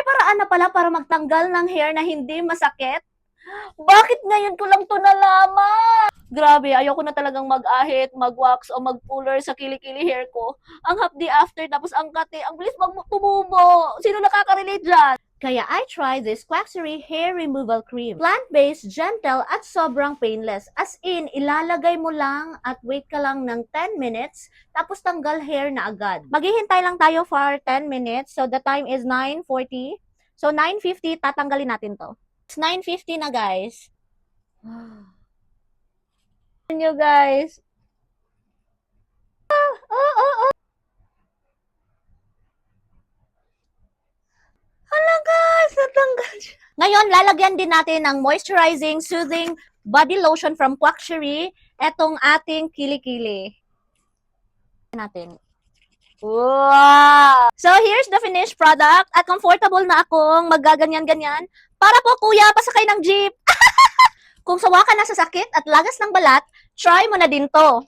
paraan na pala para magtanggal ng hair na hindi masakit? Bakit ngayon ko lang to nalaman? Grabe, ayoko na talagang mag-ahit, mag-wax o mag-puller sa kilikili hair ko. Ang hapdi after, tapos ang kati, ang bilis tumubo. Sino nakaka-relate dyan? Kaya I tried this Quaxery Hair Removal Cream. Plant-based, gentle, at sobrang painless. As in, ilalagay mo lang at wait ka lang ng 10 minutes, tapos tanggal hair na agad. Maghihintay lang tayo for 10 minutes. So the time is 9:40. So 9:50, tatanggalin natin to. It's 9:50 na, guys. Nyo, guys. Oh. Hala, guys, natanggal siya. Ngayon, lalagyan din natin ng moisturizing, soothing body lotion from Quaxery. Etong ating kilikili. Natin. Wow! So, here's the finished product. At comfortable na akong maggaganyan-ganyan. Para po, kuya, pasakay ng jeep. Kung sawa ka na sa sakit at lagas ng balat, try mo na din to.